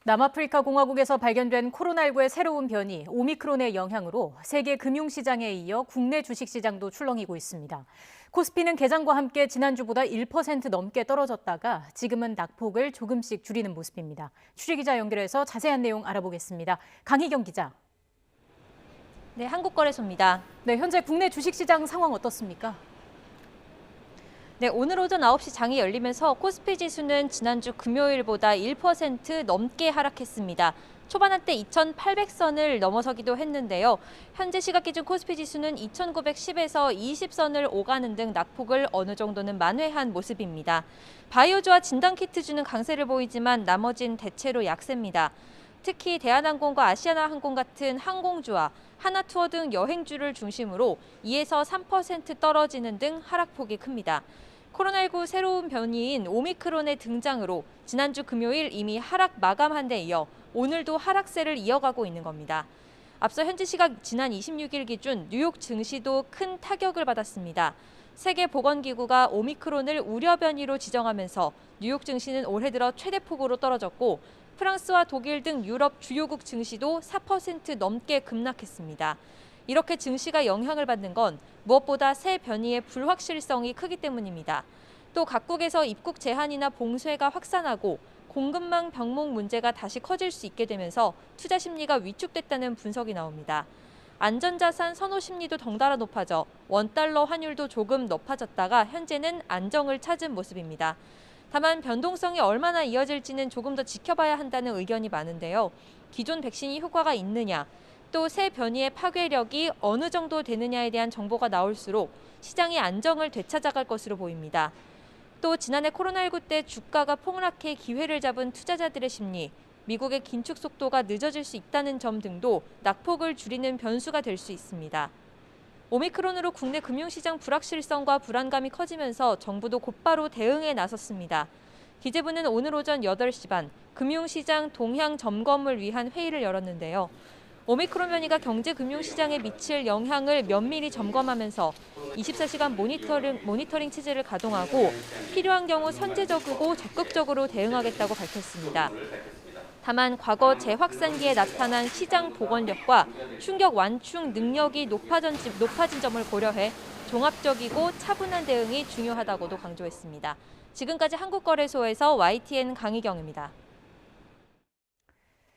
남아프리카 공화국에서 발견된 코로나19의 새로운 변이 오미크론의 영향으로 세계 금융시장에 이어 국내 주식시장도 출렁이고 있습니다. 코스피는 개장과 함께 지난주보다 1% 넘게 떨어졌다가 지금은 낙폭을 조금씩 줄이는 모습입니다. 취재기자 연결해서 자세한 내용 알아보겠습니다. 강희경 기자. 네, 한국거래소입니다. 네, 현재 국내 주식시장 상황 어떻습니까? 네, 오늘 오전 9시 장이 열리면서 코스피 지수는 지난주 금요일보다 1% 넘게 하락했습니다. 초반 한때 2,800선을 넘어서기도 했는데요. 현재 시각 기준 코스피 지수는 2,910에서 20선을 오가는 등 낙폭을 어느 정도는 만회한 모습입니다. 바이오주와 진단키트주는 강세를 보이지만 나머진 대체로 약세입니다. 특히 대한항공과 아시아나항공 같은 항공주와 하나투어 등 여행주를 중심으로 2에서 3% 떨어지는 등 하락폭이 큽니다. 코로나19 새로운 변이인 오미크론의 등장으로 지난주 금요일 이미 하락 마감한 데 이어 오늘도 하락세를 이어가고 있는 겁니다. 앞서 현지 시각 지난 26일 기준 뉴욕 증시도 큰 타격을 받았습니다. 세계보건기구가 오미크론을 우려 변이로 지정하면서 뉴욕 증시는 올해 들어 최대폭으로 떨어졌고 프랑스와 독일 등 유럽 주요국 증시도 4% 넘게 급락했습니다. 이렇게 증시가 영향을 받는 건 무엇보다 새 변이의 불확실성이 크기 때문입니다. 또 각국에서 입국 제한이나 봉쇄가 확산하고 공급망 병목 문제가 다시 커질 수 있게 되면서 투자 심리가 위축됐다는 분석이 나옵니다. 안전자산 선호 심리도 덩달아 높아져 원달러 환율도 조금 높아졌다가 현재는 안정을 찾은 모습입니다. 다만 변동성이 얼마나 이어질지는 조금 더 지켜봐야 한다는 의견이 많은데요. 기존 백신이 효과가 있느냐, 또 새 변이의 파괴력이 어느 정도 되느냐에 대한 정보가 나올수록 시장이 안정을 되찾아갈 것으로 보입니다. 또 지난해 코로나19 때 주가가 폭락해 기회를 잡은 투자자들의 심리, 미국의 긴축 속도가 늦어질 수 있다는 점 등도 낙폭을 줄이는 변수가 될 수 있습니다. 오미크론으로 국내 금융시장 불확실성과 불안감이 커지면서 정부도 곧바로 대응에 나섰습니다. 기재부는 오늘 오전 8시 반 금융시장 동향 점검을 위한 회의를 열었는데요. 오미크론 변이가 경제 금융시장에 미칠 영향을 면밀히 점검하면서 24시간 모니터링 체제를 가동하고 필요한 경우 선제적이고 적극적으로 대응하겠다고 밝혔습니다. 다만 과거 재확산기에 나타난 시장 복원력과 충격 완충 능력이 높아진 점을 고려해 종합적이고 차분한 대응이 중요하다고도 강조했습니다. 지금까지 한국거래소에서 YTN 강희경입니다.